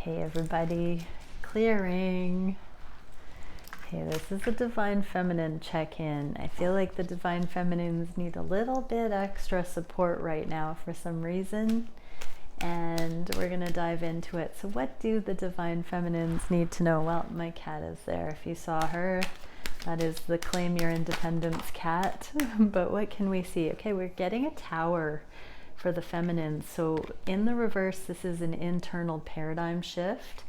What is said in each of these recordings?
Hey everybody, clearing. Okay, this is a Divine Feminine check-in. I feel like the Divine Feminines need a little bit extra support right now for some reason, and we're gonna dive into it. So what do the Divine Feminines need to know? Well, my cat is there. If you saw her, that is the Claim Your Independence cat. But what can we see? Okay, we're getting a Tower for the feminines. So in the reverse, this is an internal paradigm shift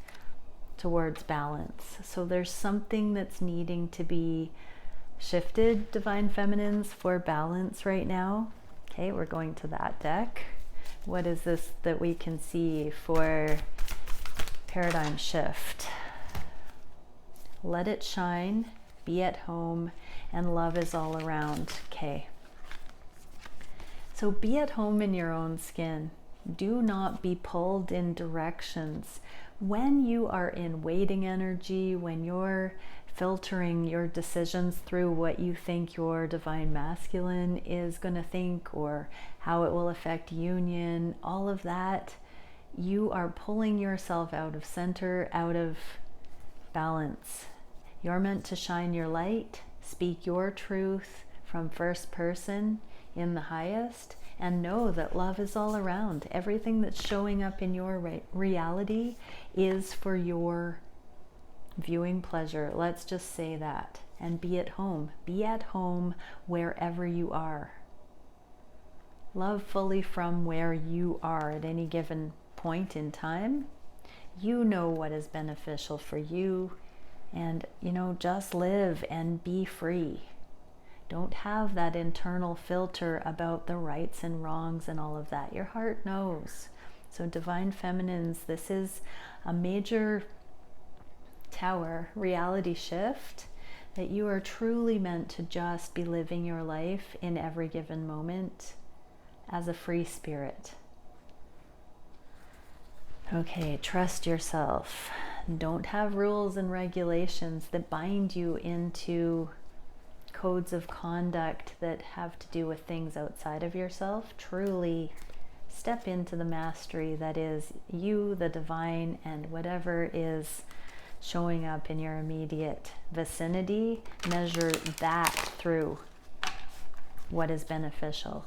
towards balance. So there's something that's needing to be shifted, Divine Feminines, for balance right now. Okay, we're going to that deck. What is this that we can see for paradigm shift? Let it shine, be at home, and love is all around. Okay. So be at home in your own skin. Do not be pulled in directions. When you are in waiting energy, when you're filtering your decisions through what you think your Divine Masculine is going to think or how it will affect union, all of that, you are pulling yourself out of center, out of balance. You're meant to shine your light, speak your truth from first person in the highest, and know that love is all around. Everything that's showing up in your reality is for your viewing pleasure. Let's just say that. And be at home. Be at home wherever you are. Love fully from where you are at any given point in time. You know what is beneficial for you, and just live and be free. Don't have that internal filter about the rights and wrongs and all of that. Your heart knows. So Divine Feminines, this is a major Tower reality shift that you are truly meant to just be living your life in every given moment as a free spirit. Okay, trust yourself. Don't have rules and regulations that bind you into codes of conduct that have to do with things outside of yourself. Truly step into the mastery that is you, the divine, and whatever is showing up in your immediate vicinity. Measure that through what is beneficial.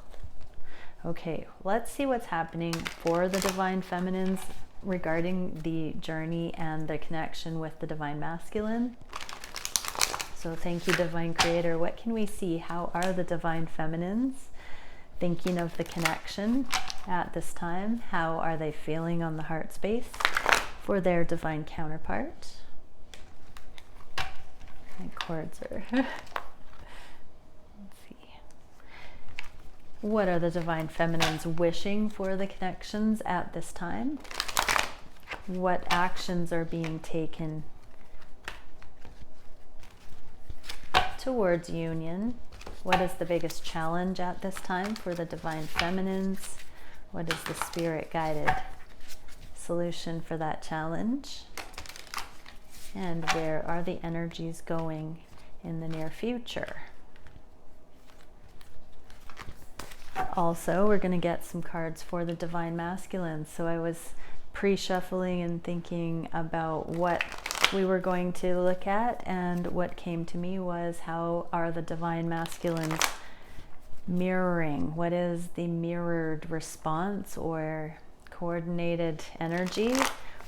Okay, let's see what's happening for the Divine Feminines regarding the journey and the connection with the Divine Masculine. So thank you, Divine Creator. What can we see? How are the Divine Feminines thinking of the connection at this time? How are they feeling on the heart space for their divine counterpart? My cords are... Let's see. What are the Divine Feminines wishing for the connections at this time? What actions are being taken towards union? What is the biggest challenge at this time for the Divine Feminines? What is the spirit guided solution for that challenge? And where are the energies going in the near future? Also, we're going to get some cards for the Divine Masculine. So I was pre-shuffling and thinking about what we were going to look at, and what came to me was, how are the Divine Masculines mirroring? What is the mirrored response or coordinated energy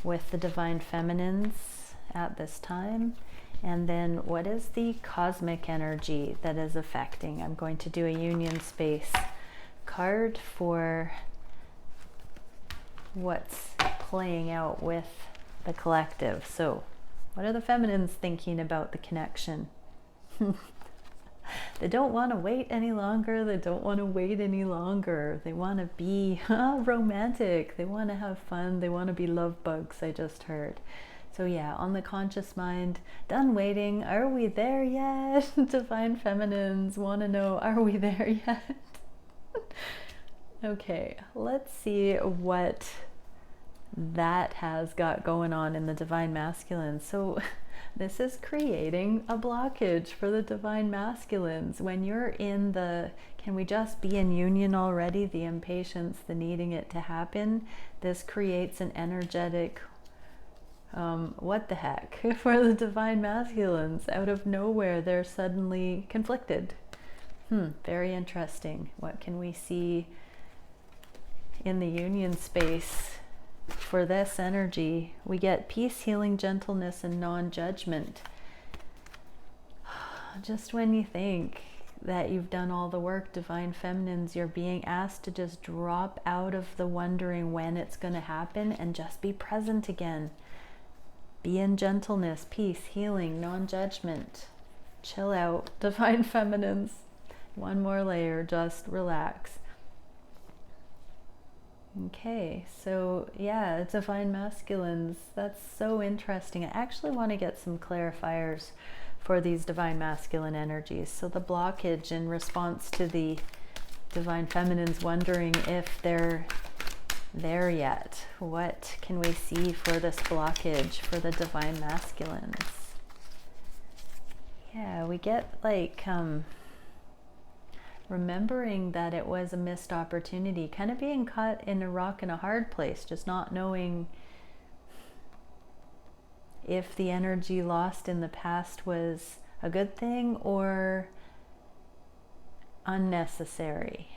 with the Divine Feminines at this time? And then what is the cosmic energy that is affecting? I'm going to do a union space card for what's playing out with the collective. So what are the feminines thinking about the connection? They don't want to wait any longer. They don't want to wait any longer. They want to be romantic. They want to have fun. They want to be love bugs, I just heard. So yeah, on the conscious mind, done waiting. Are we there yet? Divine Feminines want to know, are we there yet? Okay, let's see what that has got going on in the Divine Masculine. So this is creating a blockage for the Divine Masculines. When you're in the, can we just be in union already? The impatience, the needing it to happen. This creates an energetic What the heck? For the divine masculines, out of nowhere, they're suddenly conflicted. Very interesting. What can we see in the union space for this energy? We get peace, healing, gentleness, and non-judgment. Just when you think that you've done all the work, divine feminines, you're being asked to just drop out of the wondering when it's going to happen and just be present again. Be in gentleness, peace, healing, non-judgment. Chill out, divine feminines. One more layer, just relax. Okay, so yeah, divine masculines, that's so interesting. I actually want to get some clarifiers for these divine masculine energies. So the blockage in response to the divine feminines wondering if they're there yet. What can we see for this blockage for the divine masculines? Yeah, we get like remembering that it was a missed opportunity, kind of being caught in a rock and a hard place, just not knowing if the energy lost in the past was a good thing or unnecessary.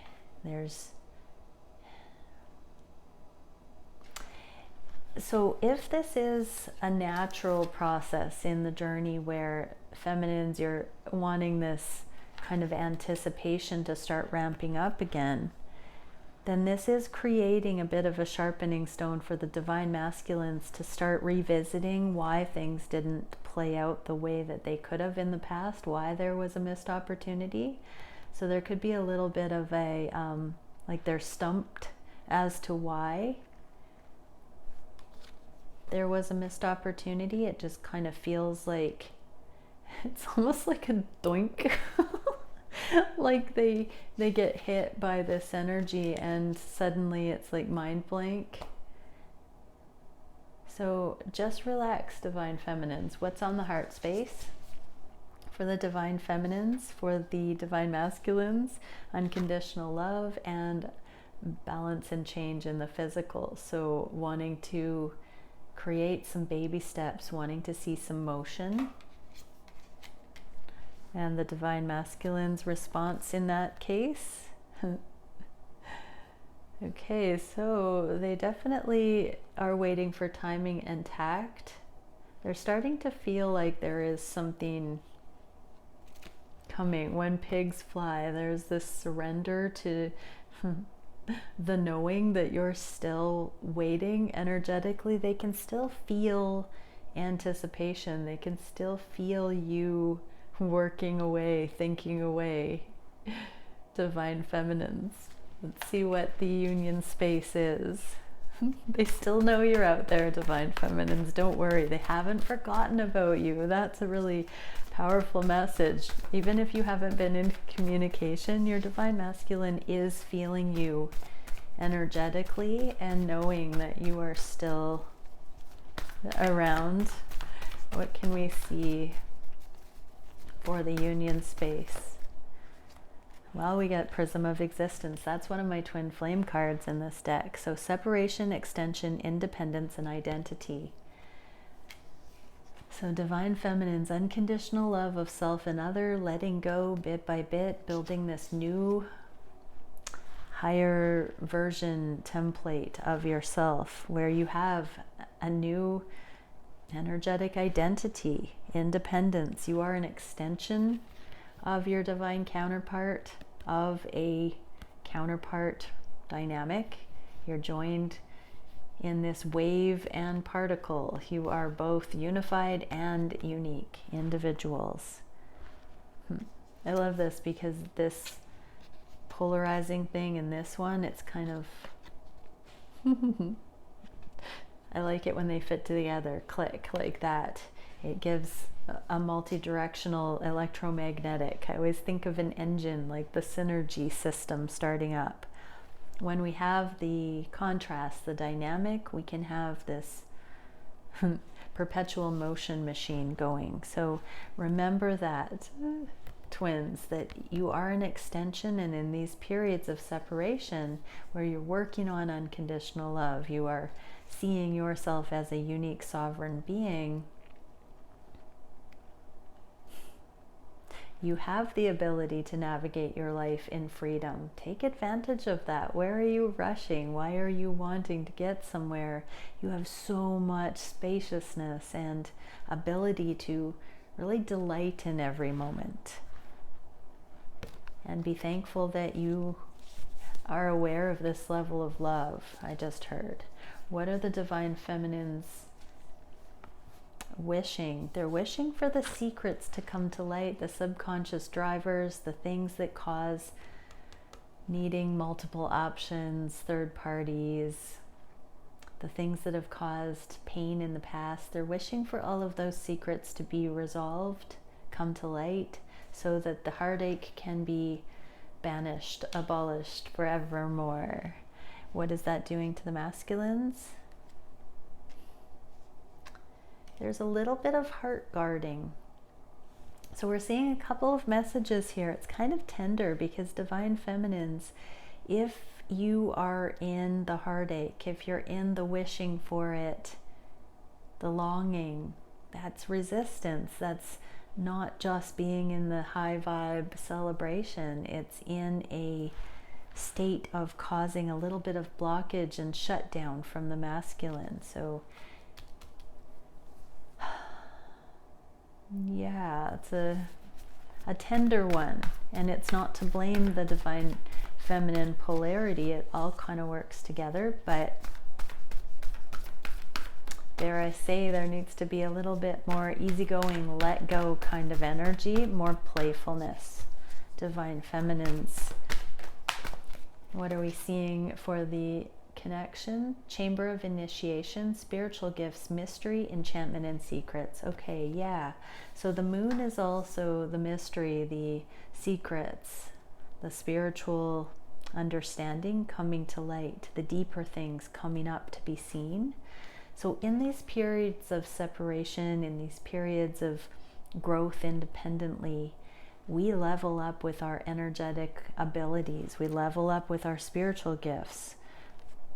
So if this is a natural process in the journey where feminines, you're wanting this kind of anticipation to start ramping up again, then this is creating a bit of a sharpening stone for the divine masculines to start revisiting why things didn't play out the way that they could have in the past, why there was a missed opportunity. So there could be a little bit of a, like they're stumped as to why there was a missed opportunity. It just kind of feels like, it's almost like a doink. Like they get hit by this energy and suddenly it's like mind blank. So just relax, divine feminines. What's on the heart space for the divine feminines? For the divine masculines, unconditional love and balance and change in the physical. So wanting to create some baby steps, wanting to see some motion. And the divine masculine's response in that case. Okay, so they definitely are waiting for timing and tact. They're starting to feel like there is something coming. When pigs fly, there's this surrender to the knowing that you're still waiting energetically. They can still feel anticipation. They can still feel you working away, thinking away. Divine feminines. Let's see what the union space is. They still know you're out there, divine feminines. Don't worry, they haven't forgotten about you. That's a really powerful message. Even if you haven't been in communication, your divine masculine is feeling you energetically and knowing that you are still around. What can we see for the union space? Well, we get Prism of Existence. That's one of my twin flame cards in this deck. So separation, extension, independence, and identity. So divine feminine's unconditional love of self and other, letting go bit by bit, building this new higher version template of yourself where you have a new energetic identity, independence. You are an extension of your divine counterpart, of a counterpart dynamic. You're joined in this wave and particle. You are both unified and unique individuals. I love this because this polarizing thing in this one, it's kind of I like it when they fit together, click like that. It gives a multi-directional electromagnetic. I always think of an engine, like the synergy system starting up. When we have the contrast, the dynamic, we can have this perpetual motion machine going. So remember that, twins, that you are an extension, and in these periods of separation where you're working on unconditional love, you are seeing yourself as a unique sovereign being, you have the ability to navigate your life in freedom. Take advantage of that. Where are you rushing? Why are you wanting to get somewhere? You have so much spaciousness and ability to really delight in every moment. And be thankful that you are aware of this level of love. I just heard. What are the divine feminines wishing? They're wishing for the secrets to come to light, the subconscious drivers, the things that cause needing multiple options, third parties, the things that have caused pain in the past. They're wishing for all of those secrets to be resolved, come to light, so that the heartache can be banished, abolished forevermore. What is that doing to the masculines? There's a little bit of heart guarding. So we're seeing a couple of messages here. It's kind of tender because divine feminines, if you are in the heartache, if you're in the wishing for it, the longing, that's resistance. That's not just being in the high vibe celebration. It's in a state of causing a little bit of blockage and shutdown from the masculine. So yeah, it's a tender one, and it's not to blame the divine feminine polarity. It all kind of works together, but dare I say, there needs to be a little bit more easygoing, let go kind of energy, more playfulness. Divine feminines. What are we seeing for the connection? Chamber of initiation, spiritual gifts, mystery, enchantment, and secrets. Okay, yeah. So the moon is also the mystery, the secrets, the spiritual understanding coming to light, the deeper things coming up to be seen. So in these periods of separation, in these periods of growth independently, we level up with our energetic abilities. We level up with our spiritual gifts.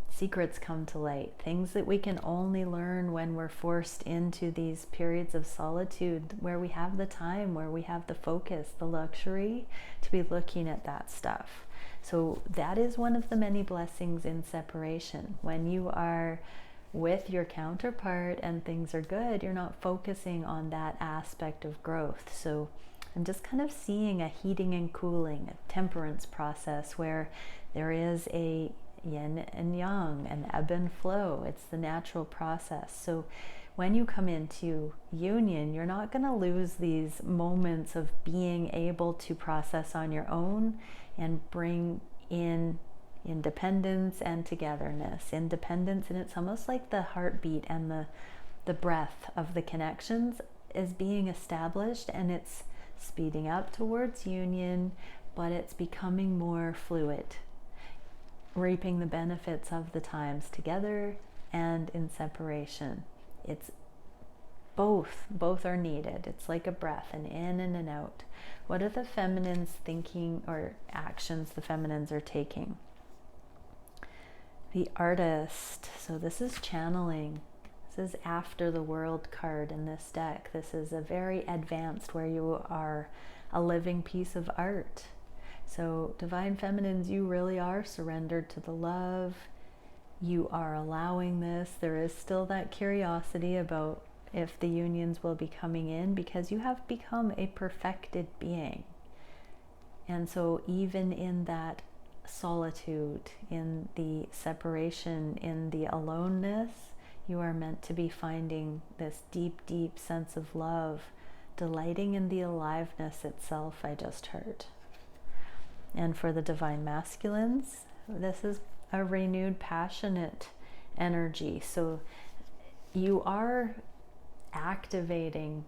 Secrets come to light, things that we can only learn when we're forced into these periods of solitude, where we have the time, where we have the focus, the luxury to be looking at that stuff. So that is one of the many blessings in separation. When you are with your counterpart and things are good, you're not focusing on that aspect of growth. So I'm just kind of seeing a heating and cooling, a temperance process where there is a yin and yang, an ebb and flow. It's the natural process. So when you come into union, you're not going to lose these moments of being able to process on your own and bring in independence and togetherness. Independence, and it's almost like the heartbeat and the breath of the connections is being established, and it's speeding up towards union, but it's becoming more fluid, reaping the benefits of the times together and in separation. It's both are needed. It's like a breath, an in and an out. What are the feminines thinking, or actions the feminines are taking? The Artist. So this is channeling. This is after the World card in this deck. This is a very advanced, where you are a living piece of art. So divine feminines, you really are surrendered to the love. You are allowing this. There is still that curiosity about if the unions will be coming in, because you have become a perfected being. And so even in that solitude, in the separation, in the aloneness, you are meant to be finding this deep, deep sense of love, delighting in the aliveness itself, I just heard. And for the divine masculines, this is a renewed, passionate energy. So you are activating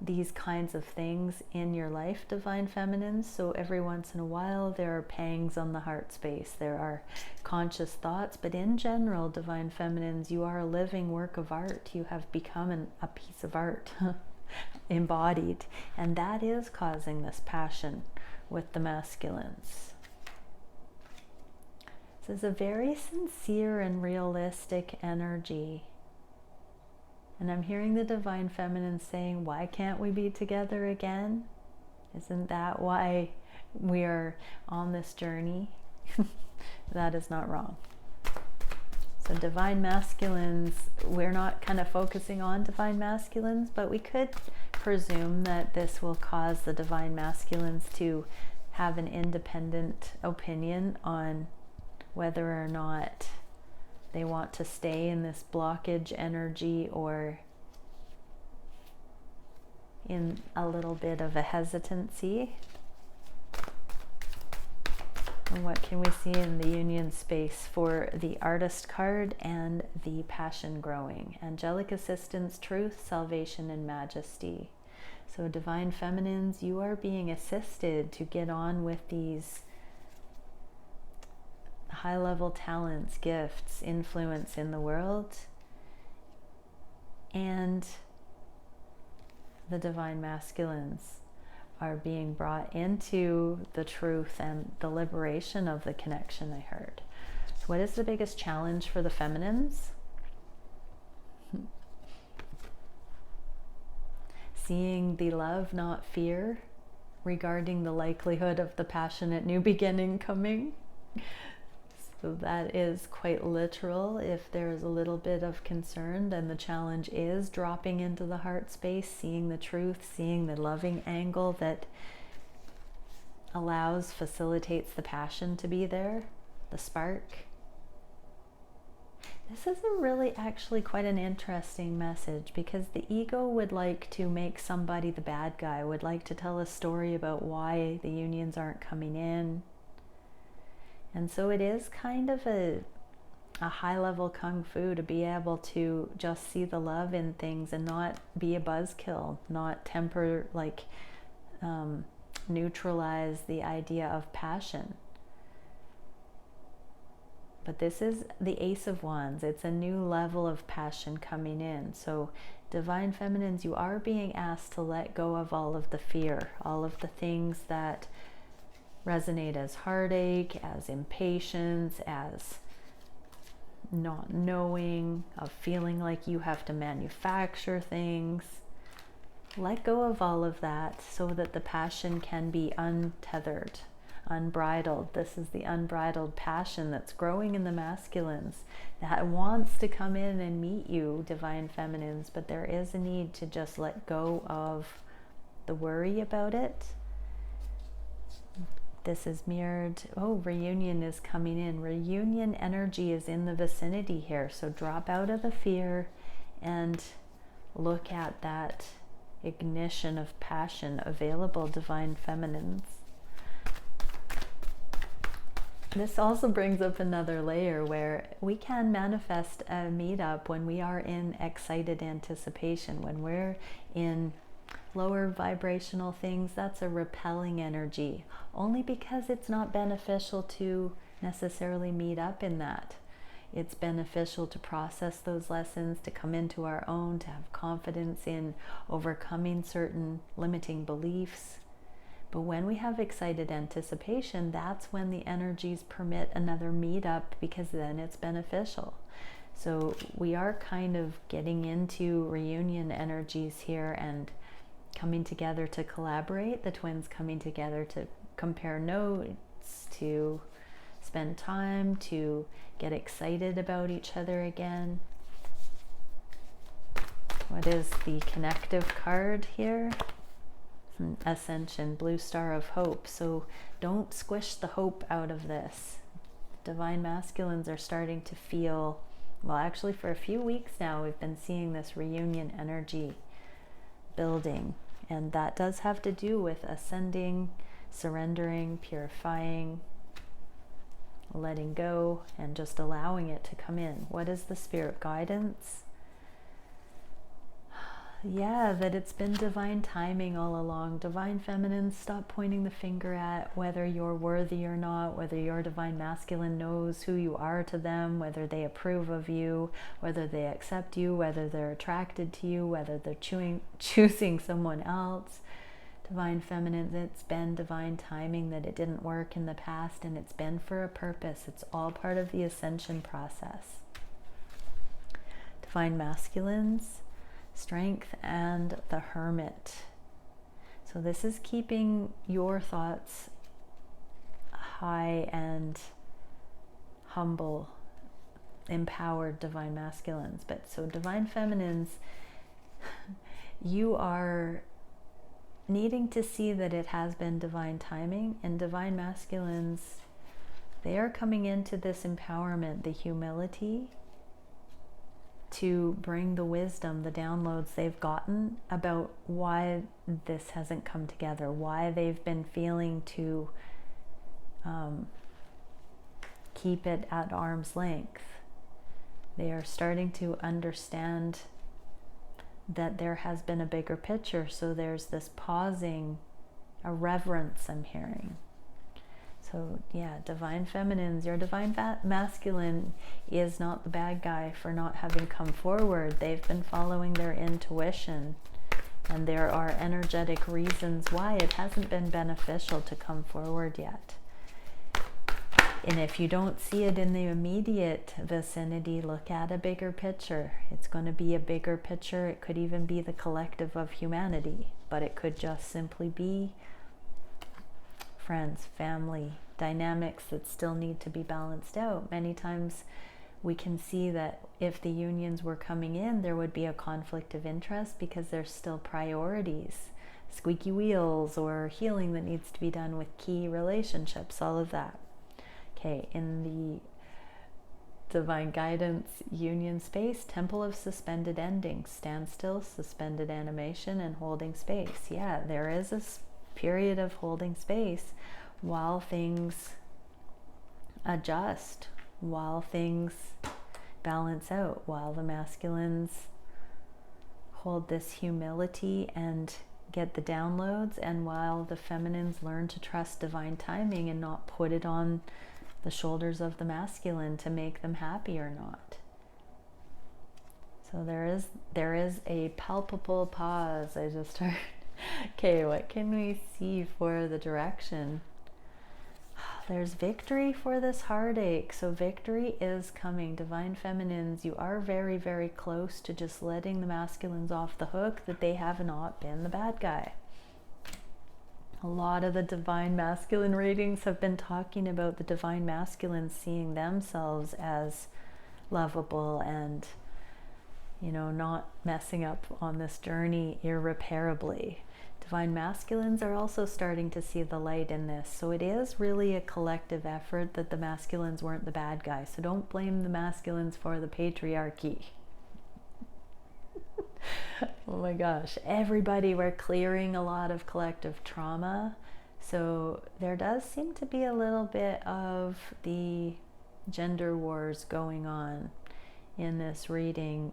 these kinds of things in your life, divine feminines. So every once in a while there are pangs on the heart space, there are conscious thoughts, but in general, divine feminines, you are a living work of art. You have become a piece of art embodied, and that is causing this passion with the masculines. This is a very sincere and realistic energy. And I'm hearing the Divine Feminine saying, why can't we be together again? Isn't that why we are on this journey? That is not wrong. So Divine Masculines, we're not kind of focusing on Divine Masculines, but we could presume that this will cause the Divine Masculines to have an independent opinion on whether or not they want to stay in this blockage energy or in a little bit of a hesitancy. And what can we see in the union space for the Artist card and the Passion growing? Angelic assistance, truth, salvation, and majesty. So Divine Feminines, you are being assisted to get on with these high-level talents, gifts, influence in the world. And the Divine Masculines are being brought into the truth and the liberation of the connection, I heard. So what is the biggest challenge for the feminines? Seeing the love, not fear, regarding the likelihood of the passionate new beginning coming. So that is quite literal. If there's a little bit of concern, then the challenge is dropping into the heart space, seeing the truth, seeing the loving angle that allows, facilitates the passion to be there, the spark. This is a really actually quite an interesting message, because the ego would like to make somebody the bad guy, would like to tell a story about why the unions aren't coming in. And so it is kind of a high-level kung fu to be able to just see the love in things and not be a buzzkill, not temper, like neutralize the idea of passion. But this is the Ace of Wands. It's a new level of passion coming in. So Divine Feminines, you are being asked to let go of all of the fear, all of the things that resonate as heartache, as impatience, as not knowing, of feeling like you have to manufacture things. Let go of all of that so that the passion can be untethered, unbridled. This is the unbridled passion that's growing in the masculines that wants to come in and meet you, Divine Feminines, but there is a need to just let go of the worry about it. This is mirrored. Oh, reunion is coming in. Reunion energy is in the vicinity here. So drop out of the fear and look at that ignition of passion available, Divine Feminines. This also brings up another layer where we can manifest a meetup when we are in excited anticipation, when we're in lower vibrational things. That's a repelling energy, only because it's not beneficial to necessarily meet up in that. It's beneficial to process those lessons, to come into our own, to have confidence in overcoming certain limiting beliefs. But when we have excited anticipation, that's when the energies permit another meetup, because then it's beneficial. So we are kind of getting into reunion energies here and coming together to collaborate, the twins coming together to compare notes, to spend time, to get excited about each other again. What is the connective card here? Ascension, blue star of hope. So don't squish the hope out of this. Divine Masculines are starting to feel, well, actually for a few weeks now, we've been seeing this reunion energy building. And that does have to do with ascending, surrendering, purifying, letting go, and just allowing it to come in. What is the spirit guidance? Yeah, that it's been divine timing all along. Divine Feminines, stop pointing the finger at whether you're worthy or not, whether your Divine Masculine knows who you are to them, whether they approve of you, whether they accept you, whether they're attracted to you, whether they're choosing someone else. Divine feminine, it's been divine timing that it didn't work in the past, and it's been for a purpose. It's all part of the ascension process. Divine masculines, strength and the hermit. So this is keeping your thoughts high and humble, empowered divine masculines. But so divine feminines, you are needing to see that it has been divine timing, and divine masculines, they are coming into this empowerment, the humility, to bring the wisdom, the downloads they've gotten about why this hasn't come together, why they've been feeling to keep it at arm's length. They are starting to understand that there has been a bigger picture. So there's this pausing, a reverence I'm hearing. So yeah, divine feminines, your divine masculine is not the bad guy for not having come forward. They've been following their intuition, and there are energetic reasons why it hasn't been beneficial to come forward yet. And if you don't see it in the immediate vicinity, look at a bigger picture. It's going to be a bigger picture. It could even be the collective of humanity, but it could just simply be friends, family, dynamics that still need to be balanced out. Many times we can see that if the unions were coming in, there would be a conflict of interest because there's still priorities, squeaky wheels, or healing that needs to be done with key relationships, all of that. Okay, in the divine guidance union space, temple of suspended endings, standstill, suspended animation, and holding space. Yeah, there is a period of holding space while things adjust, while things balance out, while the masculines hold this humility and get the downloads, and while the feminines learn to trust divine timing and not put it on the shoulders of the masculine to make them happy or not. So there is a palpable pause. I just heard. Okay, what can we see for the direction? There's victory for this heartache. So victory is coming. Divine feminines, you are very, very close to just letting the masculines off the hook, that they have not been the bad guy. A lot of the divine masculine readings have been talking about the divine masculines seeing themselves as lovable and, you know, not messing up on this journey irreparably. Divine masculines are also starting to see the light in this. So it is really a collective effort that the masculines weren't the bad guys. So don't blame the masculines for the patriarchy. Oh my gosh, everybody, we're clearing a lot of collective trauma. So there does seem to be a little bit of the gender wars going on in this reading.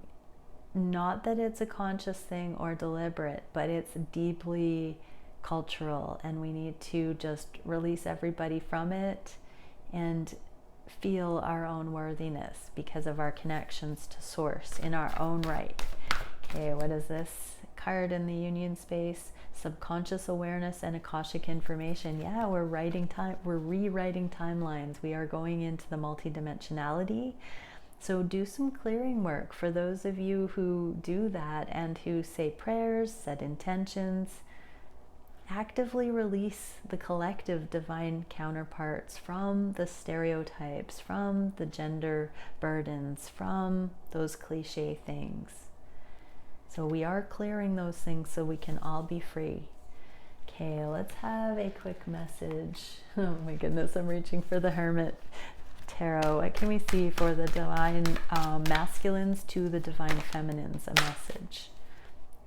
Not that it's a conscious thing or deliberate, but it's deeply cultural, and we need to just release everybody from it and feel our own worthiness because of our connections to source in our own right. Okay, what is this card in the union space? Subconscious awareness and Akashic information. Yeah, we're rewriting timelines. We are going into the multidimensionality. So do some clearing work for those of you who do that and who say prayers, set intentions. Actively release the collective divine counterparts from the stereotypes, from the gender burdens, from those cliche things. So we are clearing those things so we can all be free. Okay, let's have a quick message. Oh my goodness, I'm reaching for the Hermit Tarot. What can we see for the divine masculines to the divine feminines? A message.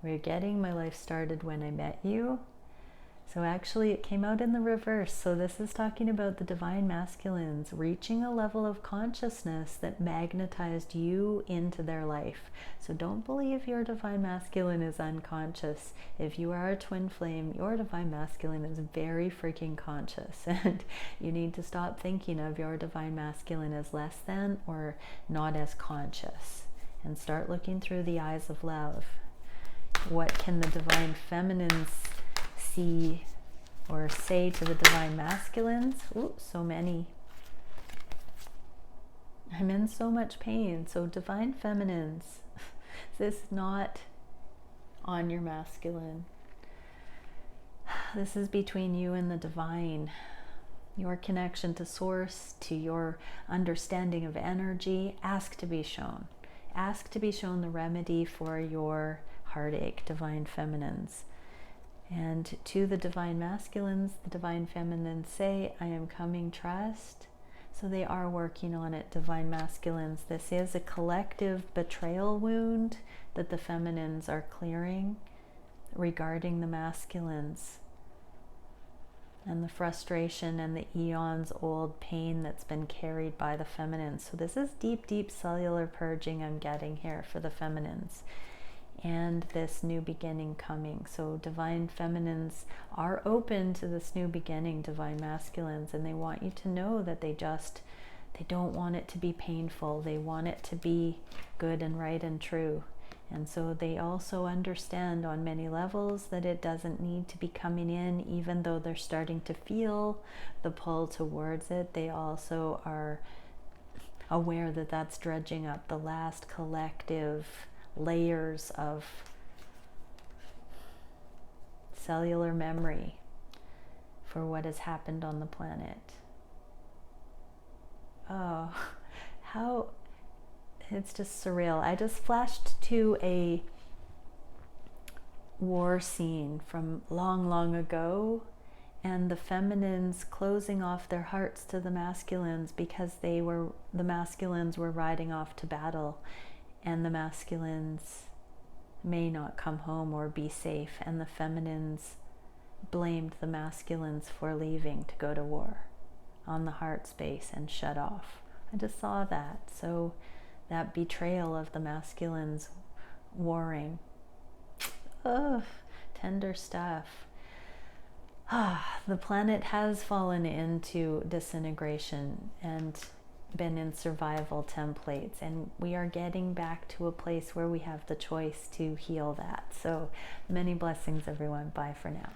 We're getting my life started when I met you. So actually it came out in the reverse. So this is talking about the divine masculines reaching a level of consciousness that magnetized you into their life. So don't believe your divine masculine is unconscious. If you are a twin flame, your divine masculine is very freaking conscious, and you need to stop thinking of your divine masculine as less than or not as conscious, and start looking through the eyes of love. What can the divine feminines see or say to the divine masculines. Ooh, so many. I'm in so much pain. So divine feminines, this is not on your masculine. This is between you and the divine. Your connection to source, to your understanding of energy. Ask to be shown. Ask to be shown the remedy for your heartache, divine feminines. And to the divine masculines, the divine feminines say, I am coming, trust. So they are working on it, divine masculines. This is a collective betrayal wound that the feminines are clearing regarding the masculines, and the frustration and the eons old pain that's been carried by the feminines. So this is deep, deep cellular purging I'm getting here for the feminines, and this new beginning coming. So divine feminines are open to this new beginning, divine masculines, and they want you to know that they don't want it to be painful. They want it to be good and right and true. And so they also understand on many levels that it doesn't need to be coming in, even though they're starting to feel the pull towards it. They also are aware that that's dredging up the last collective layers of cellular memory for what has happened on the planet. Oh, how it's just surreal. I just flashed to a war scene from long, long ago, and the feminines closing off their hearts to the masculines because the masculines were riding off to battle, and the masculines may not come home or be safe, and the feminines blamed the masculines for leaving to go to war on the heart space and shut off. I just saw that. So that betrayal of the masculines warring. Ugh, tender stuff. The planet has fallen into disintegration and been in survival templates, and we are getting back to a place where we have the choice to heal that. So many blessings, everyone. Bye for now.